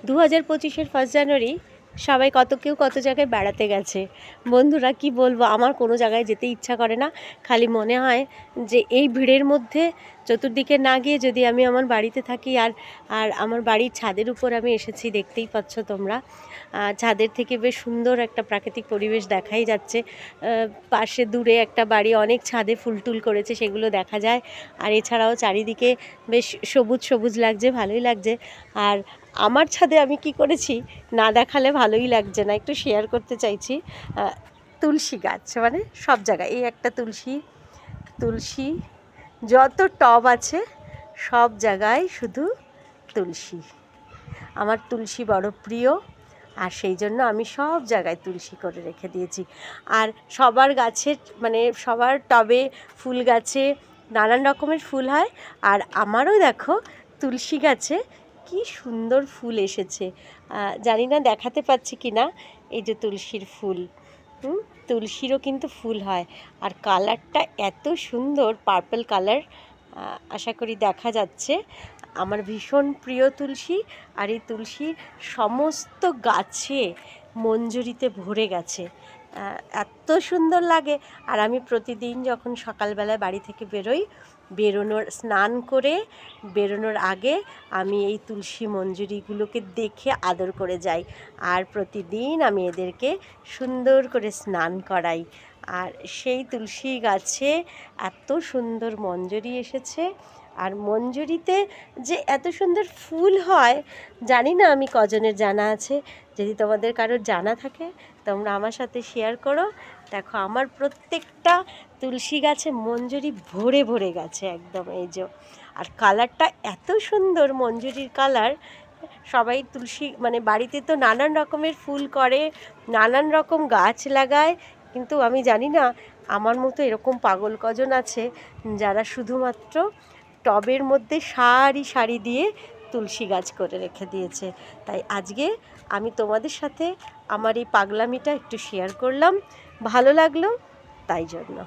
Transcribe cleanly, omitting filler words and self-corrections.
2025-এর 1 জানুয়ারি সবাই কেউ কত জায়গায় বেড়াতে গেছে। বন্ধুরা কি বলবো, আমার কোনো জায়গায় যেতে ইচ্ছা করে না। খালি মনে হয় যে এই ভিড়ের মধ্যে চতুর্দিকে না গিয়ে যদি আমি আমার বাড়িতে থাকি। আর আর আমার বাড়ির ছাদের উপর আমি এসেছি, দেখতেই পাচ্ছ তোমরা। ছাদের থেকে বেশ সুন্দর একটা প্রাকৃতিক পরিবেশ দেখাই যাচ্ছে। পাশে দূরে একটা বাড়ি অনেক ছাদে ফুল টুল করেছে, সেগুলো দেখা যায়। আর এছাড়াও চারিদিকে বেশ সবুজ সবুজ লাগছে, ভালোই লাগছে। আর আমার ছাদে আমি কি করেছি না দেখালে ভালোই লাগছে না, একটু শেয়ার করতে চাইছি। তুলসী গাছ, মানে সব জায়গায় এই একটা তুলসী যত টব আছে সব জায়গায় শুধু তুলসী। আমার তুলসী বড় প্রিয়, আর সেই জন্য আমি সব জায়গায় তুলসী করে রেখে দিয়েছি। আর সবার গাছে, মানে সবার টবে ফুল গাছে নানান রকমের ফুল হয়। আর আমারও দেখো তুলসী গাছে কি সুন্দর ফুল এসেছে। জানি না দেখাতে পাচ্ছি কি না, এই যে তুলসীর ফুল। তুলসীরও কিন্তু ফুল হয়, আর কালারটা এত সুন্দর পার্পল কালার, আশা করি দেখা যাচ্ছে। আমার ভীষণ প্রিয় তুলসী। আর এই তুলসী সমস্ত গাছে মঞ্জুরিতে ভরে গেছে, এত সুন্দর লাগে। আর আমি প্রতিদিন যখন সকালবেলায় বাড়ি থেকে স্নান করে বেরোনোর আগে আমি এই তুলসী মঞ্জুরিগুলোকে দেখে আদর করে যাই। আর প্রতিদিন আমি এদেরকে সুন্দর করে স্নান করাই। আর সেই তুলসী গাছে এত সুন্দর মঞ্জুরি এসেছে। আর মঞ্জুরিতে যে এত সুন্দর ফুল হয় জানি না আমি কজনের জানা আছে। যদি তোমাদের কারোর জানা থাকে তোমরা আমার সাথে শেয়ার করো। দেখো আমার প্রত্যেকটা তুলসী গাছে মঞ্জুরি ভরে ভরে গেছে একদম, এই যে। আর কালারটা এত সুন্দর, মঞ্জুরির কালার। সবাই তুলসী, মানে বাড়িতে তো নানান রকমের ফুল করে, নানান রকম গাছ লাগায়, কিন্তু আমি জানি না আমার মতো এরকম পাগল কজন আছে যারা শুধুমাত্র টবের মধ্যে সারি সারি দিয়ে তুলসী গাছ করে রেখে দিয়েছে। তাই আজকে আমি তোমাদের সাথে আমার এই পাগলামিটা একটু শেয়ার করলাম, ভালো লাগলো তাই জন্য।